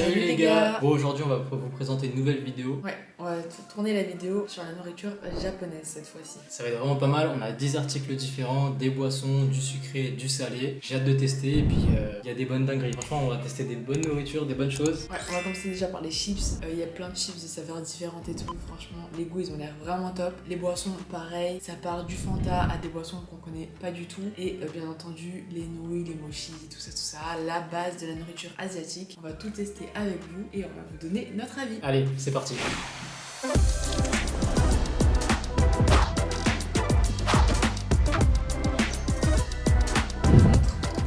Salut les gars. Bon, aujourd'hui on va vous présenter une nouvelle vidéo. Ouais, on va tourner la vidéo sur la nourriture japonaise cette fois-ci. Ça va être vraiment pas mal, on a 10 articles différents, des boissons, du sucré, du salé. J'ai hâte de tester et puis il y a des bonnes dingueries. Franchement on va tester des bonnes nourritures, des bonnes choses. Ouais, on va commencer déjà par les chips. Il y a plein de chips de saveurs différentes et tout. Franchement, les goûts ils ont l'air vraiment top. Les boissons, pareil, ça part du Fanta à des boissons qu'on connaît pas du tout. Et bien entendu, les nouilles, les mochis, tout ça, la base de la nourriture asiatique. On va tout tester avec vous et on va vous donner notre avis. Allez, c'est parti.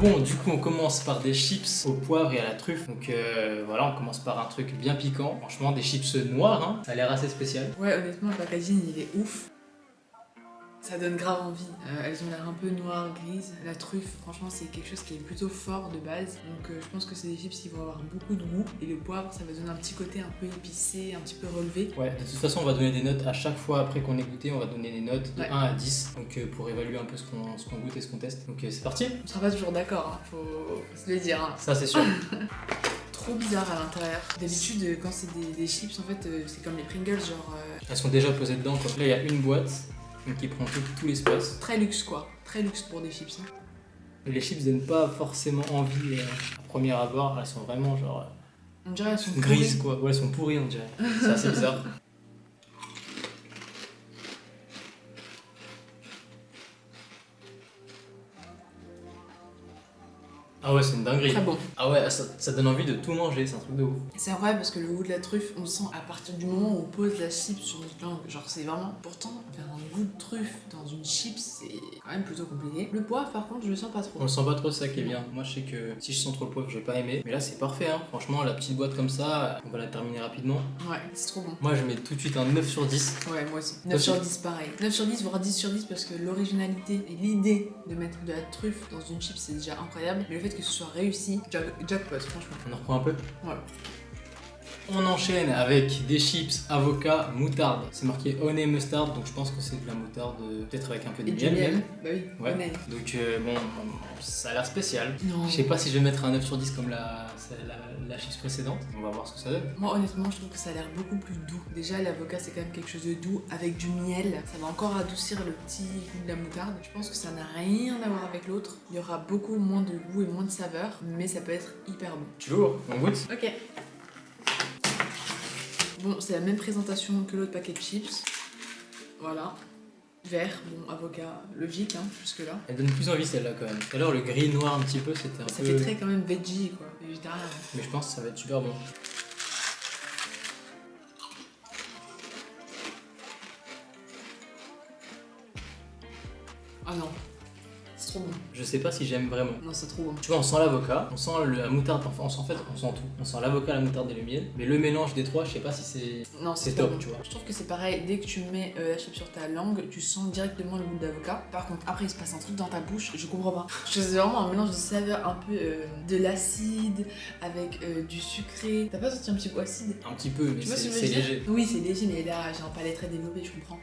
Bon, du coup, on commence par des chips au poivre et à la truffe. Donc voilà, on commence par un truc bien piquant. Franchement, des chips noirs, hein. Ça a l'air assez spécial. Ouais, honnêtement, le packaging il est ouf. Ça donne grave envie. Elles ont l'air un peu noires, grises. La truffe, franchement, c'est quelque chose qui est plutôt fort de base. Donc je pense que c'est des chips qui vont avoir beaucoup de goût. Et le poivre, ça va donner un petit côté un peu épicé, un petit peu relevé. Ouais, de toute façon, on va donner des notes à chaque fois après qu'on ait goûté. On va donner des notes de 1 à 10. Donc pour évaluer un peu ce qu'on goûte et ce qu'on teste. Donc c'est parti. On sera pas toujours d'accord, hein. Faut se le dire. Hein. Ça, c'est sûr. Trop bizarre à l'intérieur. D'habitude, quand c'est des chips, en fait, c'est comme les Pringles, genre... Elles sont déjà posées dedans, quoi. Là, il y a une boîte. Donc qui prend tout l'espace. Très luxe quoi, très luxe pour des chips. Hein. Les chips donnent pas forcément envie à premier abord, elles sont vraiment genre... On dirait elles sont grises pourries. quoi, ouais elles sont pourries on dirait. C'est assez bizarre. Ah ouais, c'est une dinguerie. Très bon. Ah ouais, ça donne envie de tout manger, c'est un truc de ouf. C'est vrai parce que le goût de la truffe, on le sent à partir du moment où on pose la chips sur notre langue. Genre c'est vraiment... Pourtant, faire un goût de truffe dans une chips, c'est quand même plutôt compliqué. Le poivre par contre, je le sens pas trop. On le sent pas trop, c'est ça qui est bien. Moi je sais que si je sens trop le poivre, je vais pas aimer. Mais là c'est parfait, hein. Franchement, la petite boîte comme ça, on va la terminer rapidement. Ouais, c'est trop bon. Moi je mets tout de suite un 9 sur 10. Ouais, moi aussi. 9 sur 10 pareil. 9 sur 10, voire 10 sur 10 parce que l'originalité et l'idée de mettre de la truffe dans une chips, c'est déjà incroyable. Mais le fait que ce soit réussi, jackpot, franchement. On en reprend un peu. Ouais. On enchaîne avec des chips, avocat, moutarde. C'est marqué honey mustard, donc je pense que c'est de la moutarde, peut-être avec un peu de Et miel du miel. même. Bah oui, Ouais. honey. Donc bon, ça a l'air spécial. Non. Je sais pas si je vais mettre un 9 sur 10 comme la chips précédente. On va voir ce que ça donne. Moi honnêtement je trouve que ça a l'air beaucoup plus doux. Déjà l'avocat c'est quand même quelque chose de doux avec du miel. Ça va encore adoucir le petit goût de la moutarde. Je pense que ça n'a rien à voir avec l'autre. Il y aura beaucoup moins de goût et moins de saveur. Mais ça peut être hyper bon. Tu veux, on goûte? Ok. Bon c'est la même présentation que l'autre paquet de chips. Voilà. Vert, bon avocat logique hein, jusque là. Elle donne plus envie celle-là quand même. Tout à l'heure le gris noir un petit peu c'était un Ça peu... fait très quand même veggie quoi, végétarien. Mais je pense que ça va être super bon. Ah non. C'est trop bon. Je sais pas si j'aime vraiment. Non c'est trop bon. Tu vois, on sent l'avocat, on sent la moutarde, enfin on sent tout. On sent l'avocat, la moutarde et le miel. Mais le mélange des trois, je sais pas si c'est... Non, c'est pas top, bon. tu vois. Je trouve que c'est pareil, dès que tu mets la chip sur ta langue, tu sens directement le goût d'avocat. Par contre, après, il se passe un truc dans ta bouche, je comprends pas. C'est vraiment un mélange de saveurs, un peu de l'acide avec du sucré. T'as pas senti un petit goût acide? Un petit peu, mais Tu vois ce que je c'est veux dire léger. Oui, c'est léger, mais là, j'ai un palais très développé, je comprends.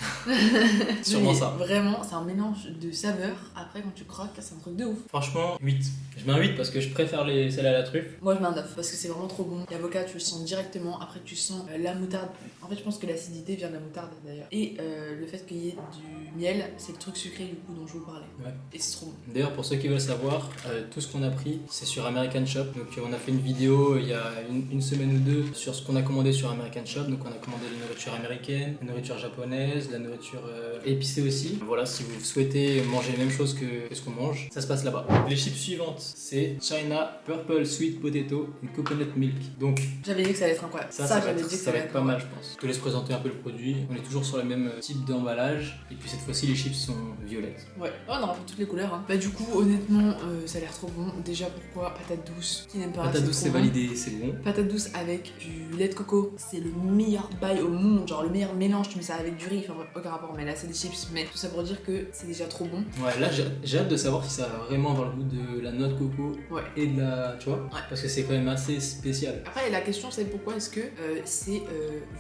Sûrement Mais ça. Vraiment, c'est un mélange de saveurs. Après, quand tu croques, c'est un truc de ouf. Franchement, 8. Je mets un 8 parce que je préfère celles à la truffe. Moi, je mets un 9 parce que c'est vraiment trop bon. L'avocat, tu le sens directement. Après, tu sens la moutarde. En fait, je pense que l'acidité vient de la moutarde d'ailleurs. Et le fait qu'il y ait du miel, c'est le truc sucré du coup dont je vous parlais. Ouais. Et c'est trop bon. D'ailleurs, pour ceux qui veulent savoir, tout ce qu'on a pris, c'est sur American Shop. Donc, on a fait une vidéo il y a une semaine ou deux sur ce qu'on a commandé sur American Shop. Donc, on a commandé la nourriture américaine, la nourriture japonaise, la nourriture épicée aussi. Voilà, si vous souhaitez manger les mêmes choses que ce qu'on mange, ça se passe là-bas. Les chips suivantes, c'est China Purple Sweet Potato et Coconut Milk. Donc, J'avais dit que ça allait être incroyable. ça va être pas mal, je pense. Je te laisse présenter un peu le produit. On est toujours sur le même type d'emballage. Et puis cette fois-ci, les chips sont violettes. Ouais, oh, on aura pour toutes les couleurs. Hein. Bah, du coup, honnêtement, ça a l'air trop bon. Déjà, pourquoi patate douce? Qui n'aime pas? Patate douce, c'est bon. validé, c'est bon. Patate douce avec du lait de coco, c'est le meilleur bail au monde. Genre, le meilleur mélange. Tu mets ça avec du riz, enfin, aucun rapport. Mais là, c'est des chips. Mais tout ça pour dire que c'est déjà trop bon. Ouais, là, j'ai hâte de de savoir si ça va vraiment avoir le goût de la noix de coco Ouais. et de la. Tu vois Ouais. Parce que c'est quand même assez spécial. Après, la question c'est pourquoi est-ce que c'est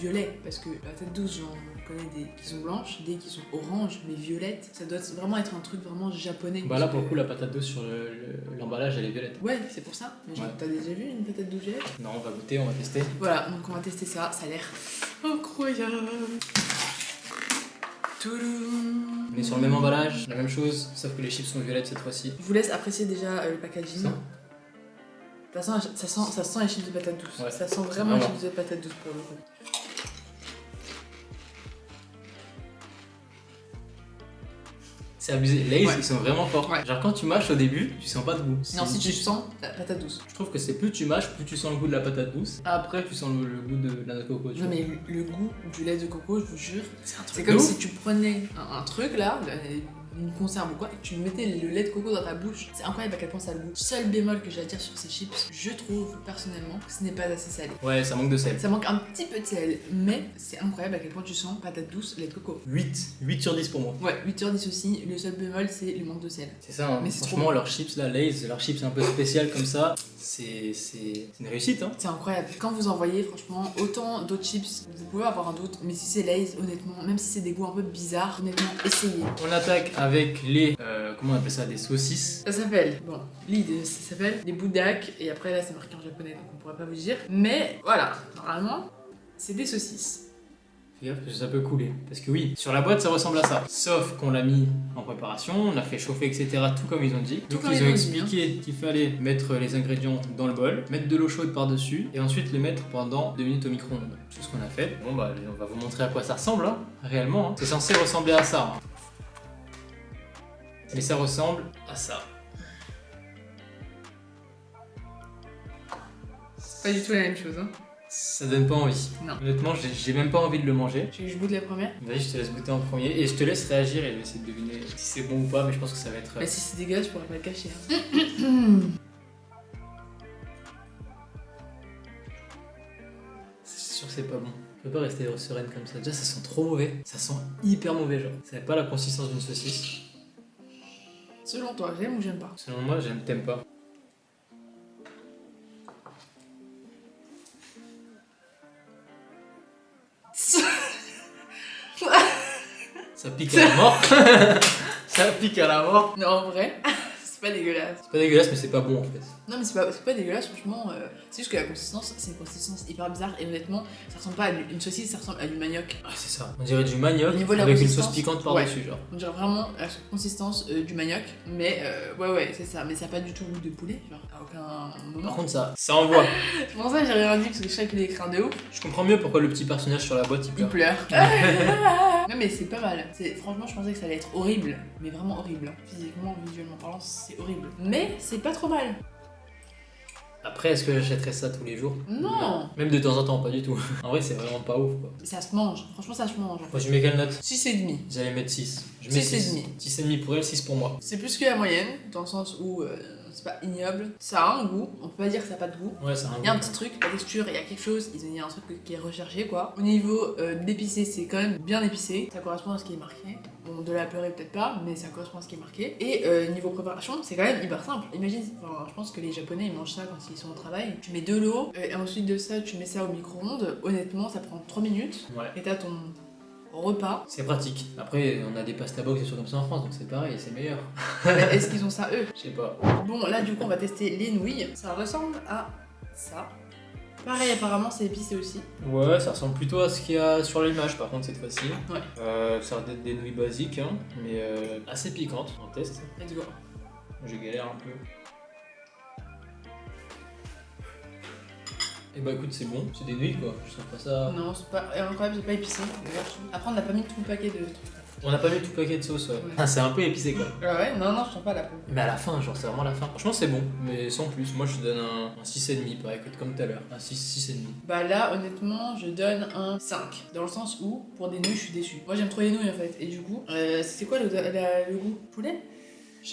violet? Parce que la tête douce, j'en connais des qui sont blanches, des qui sont oranges, mais violettes, ça doit vraiment être un truc vraiment japonais. Bah là, pour le coup, la patate douce sur l'emballage, elle est violette. Ouais, c'est pour ça. Mais genre, Ouais. t'as déjà vu une patate douce violette? Non, on va goûter, on va tester. Voilà, donc on va tester ça, ça a l'air incroyable. Touloum. On est sur le même emballage, la même chose, sauf que les chips sont violettes cette fois-ci. Je vous laisse apprécier déjà le packaging. Ça. De toute façon, ça sent les chips de patate douce. Ouais. Ça sent vraiment les Vraiment. chips de patate douce pour le coup. C'est abusé. Lay's, Ouais. ils sont vraiment forts. Ouais. Genre quand tu mâches au début, tu sens pas de goût. Non, si tu sens la patate douce. Je trouve que c'est plus tu mâches, plus tu sens le goût de la patate douce. Après, tu sens le goût de la noix de coco. tu Non vois. mais le goût du lait de coco, je vous jure, C'est un truc c'est de comme ouf. si tu prenais un truc là, une conserve ou quoi, et que tu mettais le lait de coco dans ta bouche. C'est incroyable à quel point ça a le goût. Seul bémol que j'ai à dire sur ces chips, je trouve personnellement que ce n'est pas assez salé. Ouais, ça manque de sel. Ça manque un petit peu de sel, mais c'est incroyable à quel point tu sens patate douce, lait de coco. 8 sur 10 pour moi. Ouais, 8h10 aussi, le seul bémol c'est le manque de sel. C'est ça, hein. Mais c'est Franchement, leurs chips là, Lay's, leurs chips un peu spéciales comme ça, c'est une réussite. Hein. C'est incroyable. Quand vous en voyez, franchement, autant d'autres chips, vous pouvez avoir un doute, mais si c'est Lay's, honnêtement, même si c'est des goûts un peu bizarres, honnêtement, essayez. On attaque avec les. Comment on appelle ça? Des saucisses. Ça s'appelle, bon, l'idée, ça s'appelle des boudak, et après là c'est marqué en japonais donc on pourrait pas vous dire. Mais voilà, normalement, c'est des saucisses. Fais gaffe parce que ça peut couler. Parce que oui, sur la boîte ça ressemble à ça. Sauf qu'on l'a mis en préparation, on a fait chauffer, etc. Tout comme ils ont dit. Tout Donc comme ils ils ont ont dit, expliqué qu'il fallait mettre les ingrédients dans le bol, mettre de l'eau chaude par-dessus et ensuite les mettre pendant 2 minutes au micro-ondes. C'est ce qu'on a fait. Bon bah on va vous montrer à quoi ça ressemble, hein, réellement. Hein. C'est censé ressembler à ça. Hein. Mais ça ressemble à ça. C'est pas du tout la même chose, hein. Ça donne pas envie. Non. Honnêtement, j'ai même pas envie de le manger. Tu veux que je goûte la première? Vas-y, je te laisse goûter en premier et je te laisse réagir et essayer de deviner si c'est bon ou pas, mais je pense que ça va être. Bah si c'est dégueulasse, je pourrais pas le cacher. Hein. C'est sûr que c'est pas bon. Je peux pas rester sereine comme ça. Déjà, ça sent trop mauvais. Ça sent hyper mauvais, genre. Ça n'a pas la consistance d'une saucisse. Selon toi, j'aime ou j'aime pas? Selon moi, t'aimes pas. Ça pique à la mort. Ça pique à la mort. Non, en vrai, c'est pas dégueulasse. C'est pas dégueulasse, mais c'est pas bon en fait. Non mais c'est pas dégueulasse, franchement, c'est juste que la consistance, c'est une consistance hyper bizarre et honnêtement, ça ressemble pas à une saucisse, ça ressemble à du manioc. Ah, c'est ça. On dirait du manioc Au niveau de la avec une consistance, sauce piquante par-dessus, genre. On dirait vraiment la consistance du manioc, mais ouais, c'est ça, mais ça a pas du tout le goût de poulet, genre à aucun moment. Par contre, ça envoie. C'est pour ça que j'ai rien dit parce que je sais qu'il est écrit de ouf. Je comprends mieux pourquoi le petit personnage sur la boîte il Il pleure. pleure. Non mais c'est pas mal. Franchement, je pensais que ça allait être horrible, mais vraiment horrible. Physiquement, visuellement parlant, c'est horrible. Mais c'est pas trop mal. Après, est-ce que j'achèterais ça tous les jours? Non. Même de temps en temps, pas du tout. En vrai, c'est vraiment pas ouf quoi. Ça se mange. Franchement, ça se mange. Moi, je mets quelle note? 6,5. J'allais mettre 6. Je mets 6,5. 6,5 pour elle, 6 pour moi. C'est plus que la moyenne, dans le sens où c'est pas ignoble. Ça a un goût, on peut pas dire que ça a pas de goût. Ouais, c'est un Il y a un goût. petit truc, la texture, il y a quelque chose, il y a un truc qui est recherché quoi. Au niveau de l'épicé, c'est quand même bien épicé, ça correspond à ce qui est marqué. Bon, de la purée peut-être pas, mais ça correspond à ce qui est marqué. Et niveau préparation, c'est quand même hyper simple. Imagine, enfin, je pense que les japonais ils mangent ça quand ils sont au travail. Tu mets de l'eau, et ensuite de ça, tu mets ça au micro-ondes. Honnêtement, ça prend 3 minutes. Ouais. Et t'as ton repas. C'est pratique. Après, on a des pasta box et des choses comme ça en France, donc c'est pareil, c'est meilleur. Mais est-ce qu'ils ont ça eux? Je sais pas. Bon, là du coup, on va tester les nouilles. Ça ressemble à ça. Pareil, apparemment, c'est épicé aussi. Ouais, ça ressemble plutôt à ce qu'il y a sur l'image par contre cette fois-ci. Ouais. Ça va être des nouilles basiques, hein, mais assez piquantes. On teste. Let's go. Je galère un peu. Et bah écoute, c'est bon, c'est des nouilles quoi. Je trouve pas ça. Non, c'est pas incroyable, c'est pas épicé. Après, on n'a pas mis tout le paquet de trucs. On n'a pas mis tout le paquet de sauce, ouais. Ouais. Ah, c'est un peu épicé quoi. Ouais, non, je sens pas la peau. Mais à la fin, genre c'est vraiment la fin. Franchement, c'est bon, mais sans plus. Moi je donne un 6,5, pareil, comme tout à l'heure. Un 6,5. Bah là, honnêtement, je donne un 5. Dans le sens où, pour des nouilles, je suis déçue. Moi, j'aime trop les nouilles en fait. Et du coup, c'est quoi le goût? Poulet?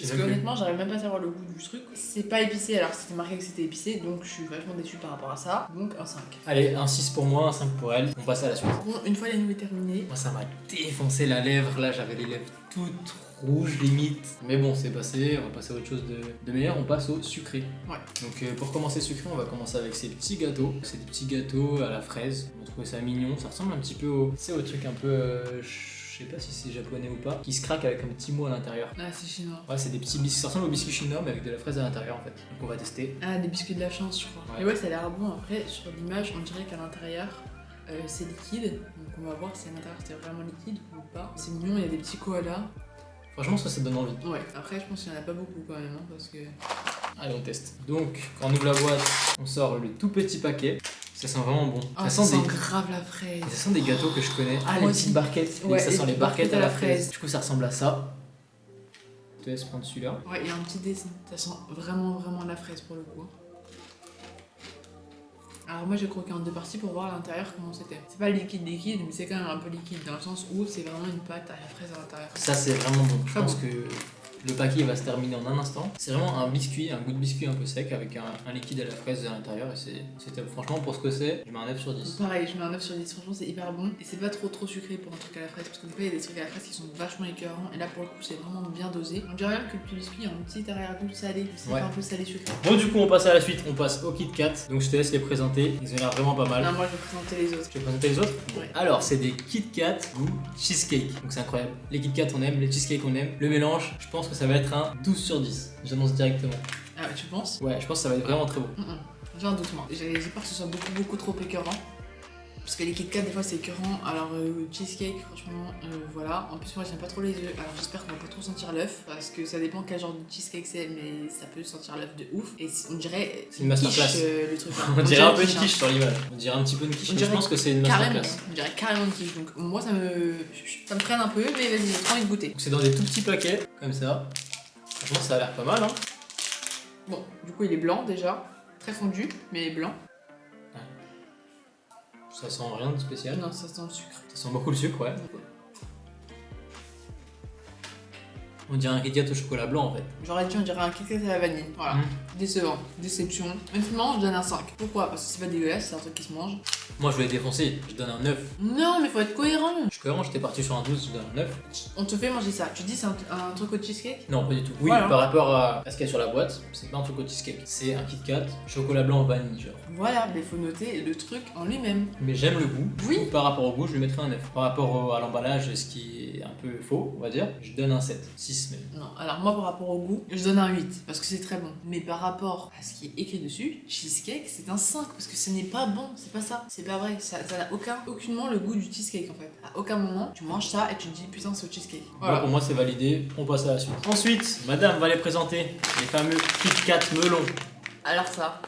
Parce que honnêtement, j'arrive même pas à savoir le goût du truc. C'est pas épicé alors que c'était marqué que c'était épicé, donc je suis vachement déçue par rapport à ça. Donc un 5. Allez, un 6 pour moi, un 5 pour elle. On passe à la suite. Bon, une fois les nouilles terminées. Moi, ça m'a défoncé la lèvre. Là, j'avais les lèvres toutes rouges limite. Mais bon, c'est passé. On va passer à autre chose de meilleur. On passe au sucré. Ouais. Donc, pour commencer sucré, on va commencer avec ces petits gâteaux. C'est des petits gâteaux à la fraise. On va trouver ça mignon. Ça ressemble un petit peu au truc un peu. Je sais pas si c'est japonais ou pas, qui se craque avec un petit mot à l'intérieur. Ah, c'est chinois. Ouais, c'est des petits biscuits, ça ressemble aux biscuits chinois mais avec de la fraise à l'intérieur en fait. Donc on va tester. Ah, des biscuits de la chance, je crois. Ouais. Et ouais, ça a l'air bon. Après, sur l'image, on dirait qu'à l'intérieur, c'est liquide. Donc on va voir si à l'intérieur c'est vraiment liquide ou pas. C'est mignon, il y a des petits koalas. Franchement, ça donne envie. Ouais, après, je pense qu'il y en a pas beaucoup quand même, hein, parce que. Allez, on teste. Donc, quand on ouvre la boîte, on sort le tout petit paquet. Ça sent vraiment bon. Oh, ça sent grave la fraise. Ça sent des gâteaux que je connais. Ah, les moi petites aussi. barquettes. Ouais, ça sent les barquettes à la fraise. fraise. Du coup, ça ressemble à ça. Je te laisse prendre celui-là. Ouais, il y a un petit dessin. Ça sent vraiment la fraise pour le coup. Alors moi j'ai croqué en deux parties pour voir à l'intérieur comment c'était. C'est pas liquide mais c'est quand même un peu liquide dans le sens où c'est vraiment une pâte à la fraise à l'intérieur. Ça, c'est vraiment bon. Je Ah pense bon. que le paquet va se terminer en un instant. C'est vraiment un biscuit, un goût de biscuit un peu sec avec un liquide à la fraise à l'intérieur et c'est top. Franchement, pour ce que c'est, je mets un 9 sur 10. Pareil, je mets un 9 sur 10, franchement c'est hyper bon. Et c'est pas trop sucré pour un truc à la fraise parce que des fois il y a des trucs à la fraise qui sont vachement écœurants et là pour le coup c'est vraiment bien dosé. On dirait même que le petit biscuit a un petit arrière-goût salé, c'est Ouais. un peu salé sucré. Bon, du coup, on passe à la suite. On passe au Kit Kat. Donc, je te laisse les présenter. Ils ont l'air vraiment pas mal. Non, moi je vais présenter les autres. Tu veux présenter les autres? Ouais. Alors, c'est des Kit Kat goût cheesecake. Donc, c'est incroyable. Les Kit Kat, on aime. Les cheesecake, on aime. Le mélange, je pense que ça va être un 12 sur 10. J'annonce directement. Ah ouais, tu penses? Ouais, je pense que ça va être vraiment très bon. J'ai un doute moi. J'ai peur que ce soit beaucoup trop écœurant. Parce que les Kit Kat des fois c'est écœurant, alors cheesecake franchement voilà. En plus moi j'aime pas trop les œufs, alors j'espère qu'on va pas trop sentir l'œuf parce que ça dépend quel genre de cheesecake c'est mais ça peut sentir l'œuf de ouf. Et on dirait C'est une masterclass. quiche, le truc. On dirait un peu une quiche, quiche sur l'image. On dirait un petit peu une quiche, mais je pense que c'est une carrément, masterclass. on dirait carrément une quiche. Donc moi ça me freine un peu mais vas-y j'ai trop envie de goûter. Donc, c'est dans des tout petits paquets, comme ça. Franchement, ça a l'air pas mal, hein. Bon du coup il est blanc déjà, très fondu mais blanc. Ça sent rien de spécial. Non ça sent le sucre. Ça sent beaucoup le sucre, ouais. On dirait un Kit Kat au chocolat blanc en fait. J'aurais dit on dirait un Kit Kat à la vanille. Voilà. Décevant, déception. Honnêtement, je donne un 5. Pourquoi? Parce que c'est pas dégueulasse, c'est un truc qui se mange. Moi je vais défoncer, je donne un 9. Non, mais faut être cohérent. Je suis cohérent, j'étais parti sur un 12, je donne un 9. On te fait manger ça. Tu dis c'est un truc au cheesecake? Non, pas du tout. Oui, Voilà. par rapport à ce qu'il y a sur la boîte, c'est pas un truc au cheesecake. C'est un Kit Kat, chocolat blanc vanille, genre. Voilà, mais faut noter le truc en lui-même. Mais j'aime le goût. Oui. Du coup, par rapport au goût, je lui mettrai un 9. Par rapport à l'emballage, ce qui est un peu faux, on va dire, je donne un 7. 6 même. Non, alors moi par rapport au goût, je donne un 8 parce que c'est très bon. Mais par rapport à ce qui est écrit dessus, cheesecake c'est un 5 parce que ce n'est pas bon, c'est pas ça, c'est pas vrai. Ça n'a aucunement le goût du cheesecake en fait. À aucun moment tu manges ça et tu te dis putain c'est au cheesecake. Voilà. Pour moi, c'est validé. On passe à la suite. Ensuite, madame va les présenter les fameux Kit Kat melon. Alors ça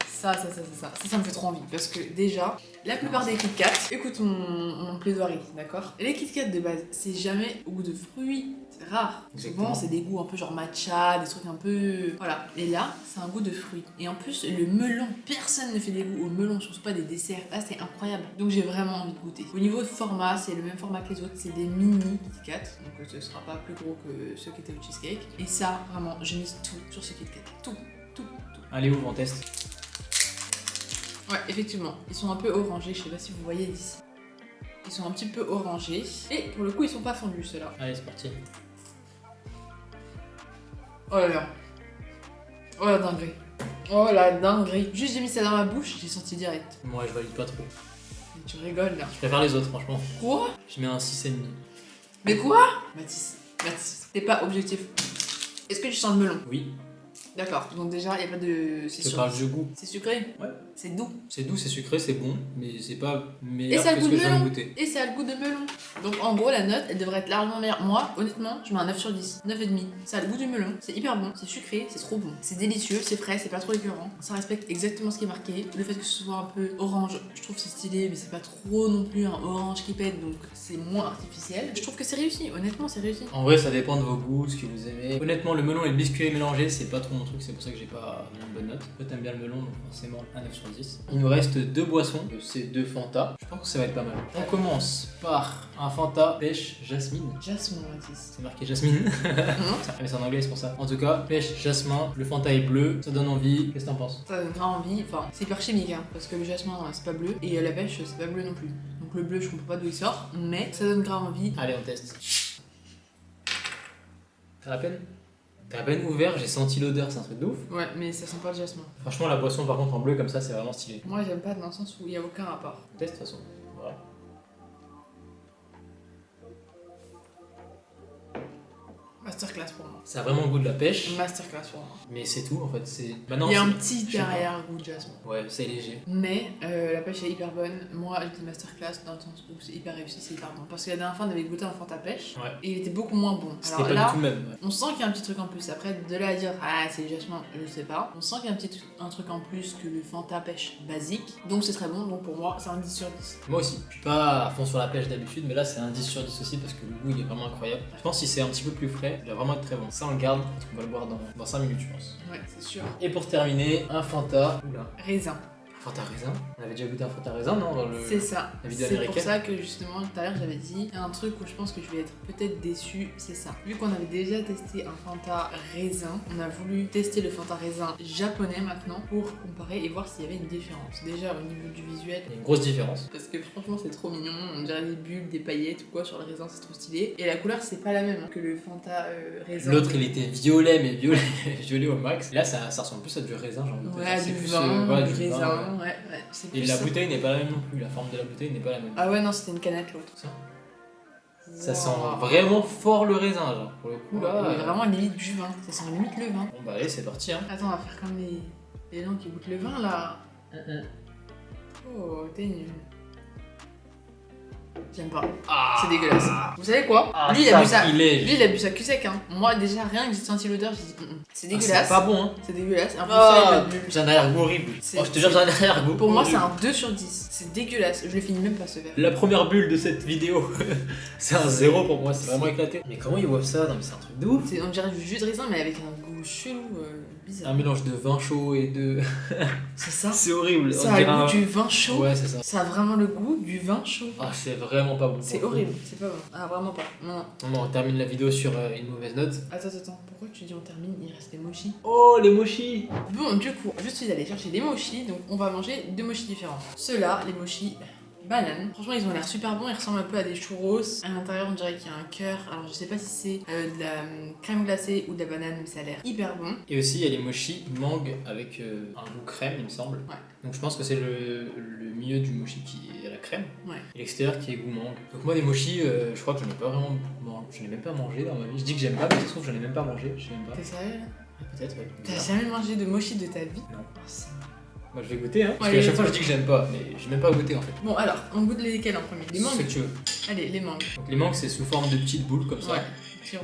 me fait trop envie parce que déjà, la plupart des Kit Kat, écoute mon plaidoirie, d'accord? Les Kit Kat de base, c'est jamais au goût de fruits, c'est rare. Exactement. Souvent, c'est des goûts un peu genre matcha, des trucs un peu. Voilà. Et là, c'est un goût de fruits. Et en plus, le melon, personne ne fait des goûts au melon, surtout pas des desserts. Là, c'est incroyable. Donc, j'ai vraiment envie de goûter. Au niveau de format, c'est le même format que les autres, c'est des mini Kit Kat. Donc, ce sera pas plus gros que ceux qui étaient au cheesecake. Et ça, vraiment, je mise tout sur ce Kit Kat. Tout. Allez, ouvre, on teste. Ouais, effectivement, ils sont un peu orangés, je sais pas si vous voyez d'ici. Ils sont un petit peu orangés. Et pour le coup, ils sont pas fondus ceux-là. Allez, c'est parti. Oh là là. Oh la dinguerie. Oh la dinguerie. Juste j'ai mis ça dans ma bouche, j'ai senti direct. Moi, je valide pas trop. Mais tu rigoles là. Je préfère les autres, franchement. Quoi? Je mets un 6,5. Mais quoi? Mathis, t'es pas objectif. Est-ce que tu sens le melon? Oui. D'accord, donc déjà, il n'y a pas de... Je te parle du goût. C'est sucré? Ouais. C'est doux. C'est doux, c'est sucré, c'est bon, mais c'est pas Et meilleur ça a que le ce goût que de je viens de melon. goûter. Et ça a le goût de melon. Donc en gros, la note, elle devrait être largement meilleure. Moi, honnêtement, je mets un 9 sur 10. 9,5. Ça a le goût du melon. C'est hyper bon. C'est sucré, c'est trop bon. C'est délicieux, c'est frais, c'est pas trop écœurant. Ça respecte exactement ce qui est marqué. Le fait que ce soit un peu orange, je trouve que c'est stylé, mais c'est pas trop non plus un orange qui pète, donc c'est moins artificiel. Je trouve que c'est réussi. Honnêtement, c'est réussi. En vrai, ça dépend de vos goûts, ce que vous aimez. Honnêtement, le melon et le biscuit mélangé, c'est pas trop mon truc, c'est pour ça que j'ai pas une bonne note. Toi, t'aimes bien le melon, donc forcément un 9 sur sur 10. Il nous reste 2 boissons, c'est 2 Fanta. Je pense que ça va être pas mal. On commence par un Fanta pêche jasmine. Jasmine, Mathis. C'est marqué jasmine. Ah, mais c'est en anglais, c'est pour ça. En tout cas, pêche jasmin. Le Fanta est bleu, ça donne envie. Qu'est-ce que t'en penses? Ça donne grave envie. Enfin, c'est hyper chimique, hein, parce que le jasmin, c'est pas bleu. Et la pêche, c'est pas bleu non plus. Donc le bleu, je comprends pas d'où il sort. Mais ça donne grave envie. Allez, on teste. T'as à peine ouvert, j'ai senti l'odeur, c'est un truc de ouf. Ouais, mais ça sent pas le jasmin. Franchement, la boisson par contre en bleu comme ça, c'est vraiment stylé. Moi, j'aime pas dans le sens où il y a aucun rapport. On teste de toute façon. Voilà. Masterclass pour moi. Ça a vraiment le goût de la pêche, Masterclass pour moi. mais c'est tout en fait. C'est... Maintenant, Il y a un c'est- petit je sais pas. derrière-goût de jasmin. Ouais, c'est léger. Mais la pêche est hyper bonne. Moi, je dis masterclass dans le sens où c'est hyper réussi, c'est hyper bon. Parce que la dernière fois, on avait goûté un Fanta pêche Ouais. et il était beaucoup moins bon. C'était Alors pas là, du tout le même. Ouais. on sent qu'il y a un petit truc en plus. Après, de là à dire ah c'est le jasmin, je sais pas. On sent qu'il y a un truc en plus que le Fanta pêche basique. Donc c'est très bon. Donc pour moi, c'est un 10 sur 10. Moi aussi. Je suis pas à fond sur la pêche d'habitude, mais là c'est un 10 sur 10 aussi parce que le goût il est vraiment incroyable. Je pense que si c'est un petit peu plus frais, il va vraiment être très bon. Ça on le garde parce qu'on va le boire dans 5 minutes, je pense. Ouais, c'est sûr. Et pour terminer, un Fanta. Oula. Raisin. Fanta raisin. On avait déjà goûté un Fanta raisin, non, dans le... C'est ça. la vidéo C'est pour américaine. ça que justement tout à l'heure j'avais dit un truc où je pense que je vais être peut-être déçue, c'est ça. Vu qu'on avait déjà testé un Fanta raisin, on a voulu tester le Fanta raisin japonais maintenant pour comparer et voir s'il y avait une différence. Déjà au niveau du visuel. Il y a une grosse différence. Parce que franchement c'est trop mignon, on dirait des bulles, des paillettes ou quoi sur le raisin, c'est trop stylé. Et la couleur c'est pas la même que le Fanta raisin. L'autre il était violet, mais violet, violet au max. Et là ça ressemble plus à du raisin, j'ai envie de te dire. Ouais, C'est du plus, vin, ouais, du vin, raisin, ouais. ouais. C'est Et plus la ça. bouteille n'est pas la même non plus, la forme de la bouteille n'est pas la même. Ah ouais non c'était une canette l'autre. Ça sent Wow. vraiment fort le raisin, genre. Pour le coup, là. Ouais, vraiment limite du vin, ça sent limite le vin. Bon, bah, allez, c'est parti, hein. Attends, on va faire comme les gens qui goûtent le vin là. Oh, t'es nul. J'aime pas. Ah, C'est dégueulasse. Vous savez quoi Ah, lui, il a bu ça. sacrilège. Lui, il a bu ça cul sec. Hein. Moi, déjà, rien que j'ai senti l'odeur, j'ai dit c'est Ah, dégueulasse. c'est pas bon, hein. C'est dégueulasse. En plus, Ah, ça, il a bu. j'ai un arrière-goût horrible. C'est- Oh, je te jure, j'ai un arrière-goût. Pour moi, c'est horrible. un 2 sur 10. C'est dégueulasse. Je le finis même pas ce verre. La première bulle de cette vidéo, c'est un 0 pour moi, c'est vraiment éclaté. Mais comment ils boivent ça? Non, mais c'est un truc de ouf. On dirait du jus de raisin, mais avec un goût chelou, bizarre. Un mélange de vin chaud et de. C'est ça. C'est horrible. Ça On a dirait le un- goût du vin chaud. Ouais, c'est ça. Ça a vraiment le goût du vin chaud. Ah, c'est vraiment pas bon. C'est horrible. C'est pas bon. Ah, vraiment pas. Non. Bon, on termine la vidéo sur une mauvaise note. Attends. Pourquoi tu dis on termine? Il reste les mochis. Oh, les mochis. Bon, du coup, je suis allée chercher des mochis, donc on va manger 2 mochis différents. Ceux-là, les mochis banane. Franchement, ils ont l'air super bons, ils ressemblent un peu à des churros. À l'intérieur, on dirait qu'il y a un cœur. Alors, je sais pas si c'est de la crème glacée ou de la banane, mais ça a l'air hyper bon. Et aussi, il y a les mochis mangue avec un goût crème, il me semble. Ouais. Donc je pense que c'est le milieu du mochi qui est la crème. Ouais. Et l'extérieur qui est goût mangue. Donc moi, les mochis, je crois que j'en ai pas vraiment je n'ai même pas mangé dans ma vie. Je dis que j'aime pas, mais ça se trouve, j'en ai même pas mangé. Je sais même pas. T'es sérieux là? Peut-être, ouais. T'as jamais mangé de mochi de ta vie? Non. Oh, c'est- Moi, je vais goûter, hein. Parce Ouais, qu'à chaque fois, je dis que j'aime pas, mais j'ai même pas goûté en fait. Bon, alors, on goûte lesquels en premier? Les Ce mangues? que tu veux. Allez, les mangues. Donc les mangues, c'est sous forme de petites boules comme ça. Ouais, tirons.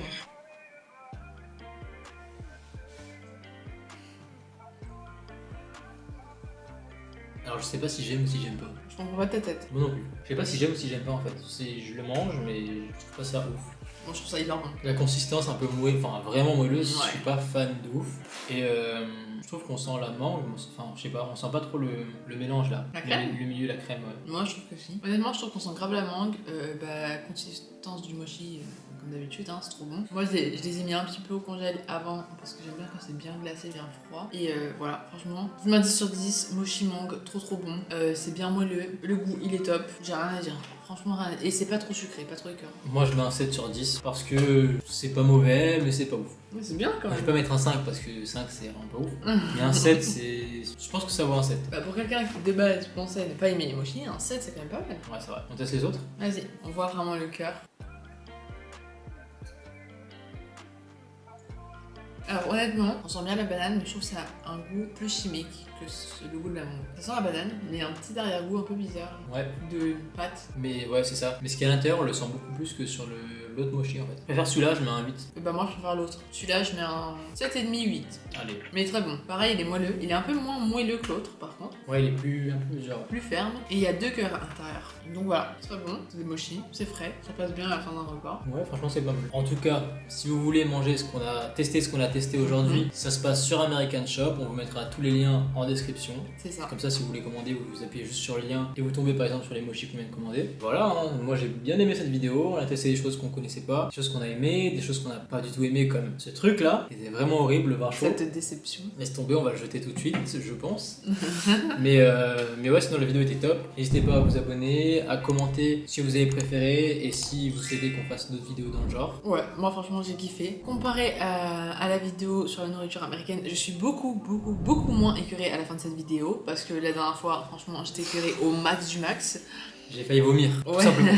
Alors je sais pas si j'aime ou si j'aime pas. Je comprends pas ta tête. Moi non plus. Je sais pas si j'aime ou si j'aime pas en fait. Je le mange, mais je trouve pas ça ouf. Moi, je trouve ça hyper bon. La consistance un peu moelleux, enfin vraiment moelleuse, Ouais. je suis pas fan de ouf. Et je trouve qu'on sent la mangue, enfin je sais pas, on sent pas trop le mélange là. La crème le milieu, la crème, ouais. Moi, je trouve que si. Honnêtement, je trouve qu'on sent grave la mangue. La consistance du mochi, comme d'habitude, hein, c'est trop bon. Moi, je les ai mis un petit peu au congèle avant parce que j'aime bien quand c'est bien glacé, bien froid. Et voilà, franchement, je mets un 10 sur 10. Mochi mangue, trop bon. C'est bien moelleux. Le goût, il est top. J'ai rien à dire. Franchement, rien à dire. Et c'est pas trop sucré, pas trop écœurant. Moi je mets un 7 sur 10 parce que c'est pas mauvais, mais c'est pas ouf. Mais c'est bien quand Je même. vais pas mettre un 5 parce que 5 c'est vraiment pas ouf. Mais un 7 c'est. Je pense que ça vaut un 7. Bah, pour quelqu'un qui de base pensait ne pas aimer les mochi, un 7 c'est quand même pas mal. Ouais, c'est vrai. On teste les autres? Vas-y, on voit vraiment le cœur. Alors honnêtement, on sent bien la banane, mais je trouve que ça a un goût plus chimique que le goût de la mangue. Ça sent la banane, mais un petit arrière-goût un peu bizarre Ouais. de pâte. Mais ouais, c'est ça. Mais ce qui est à l'intérieur, on le sent beaucoup plus que sur l'autre mochi en fait. Je préfère celui-là, je mets un 8. Et bah moi je préfère l'autre. Celui-là je mets un 7,5, 8. Allez. Mais très bon. Pareil, il est moelleux. Il est un peu moins moelleux que l'autre par contre. Ouais, il est un peu genre. Plus ferme. Et il y a 2 cœurs à l'intérieur. Donc voilà, c'est très bon. C'est des mochi, c'est frais. Ça passe bien à la fin d'un repas. Ouais, franchement, c'est pas mal. En tout cas, si vous voulez manger ce qu'on a testé aujourd'hui, ça se passe sur American Shop. On vous mettra tous les liens en description. C'est ça. Comme ça, si vous voulez commander, vous appuyez juste sur le lien et vous tombez par exemple sur les mochis qu'on vient de commander. Voilà, hein, moi j'ai bien aimé cette vidéo. On a testé des choses qu'on connaissait pas, des choses qu'on a aimées, des choses qu'on n'a pas du tout aimé, comme ce truc là. C'était vraiment horrible, le vin chaud. Cette déception. Laisse tomber, on va le jeter tout de suite, je pense. mais ouais, sinon la vidéo était top. N'hésitez pas à vous abonner, à commenter si vous avez préféré et si vous souhaitez qu'on fasse d'autres vidéos dans le genre. Ouais, moi franchement j'ai kiffé. Comparé à la vidéo sur la nourriture américaine, je suis beaucoup moins écœurée à la fin de cette vidéo parce que la dernière fois, franchement, j'étais écœurée au max du max. J'ai failli vomir, tout Ouais. simplement.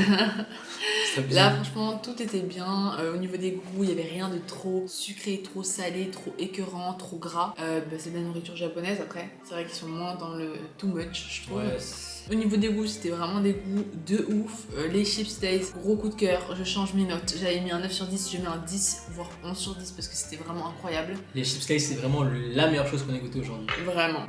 Là, franchement, tout était bien. Au niveau des goûts, il n'y avait rien de trop sucré, trop salé, trop écœurant, trop gras. C'est de la nourriture japonaise après. C'est vrai qu'ils sont moins dans le too much, je trouve. Ouais, Au niveau des goûts, c'était vraiment des goûts de ouf. Les chips Lay's, gros coup de cœur. Je change mes notes. J'avais mis un 9 sur 10, je mets un 10, voire 11 sur 10 parce que c'était vraiment incroyable. les chips Lay's, c'est vraiment la meilleure chose qu'on ait goûté aujourd'hui. Vraiment,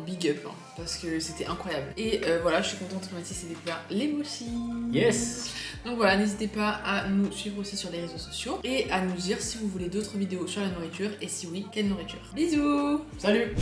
big up. Hein, parce que c'était incroyable. Et voilà, je suis contente que Mathis ait découvert les mochis. Yes! Donc voilà, n'hésitez pas à nous suivre aussi sur les réseaux sociaux et à nous dire si vous voulez d'autres vidéos sur la nourriture et si oui, quelle nourriture. Bisous! Salut!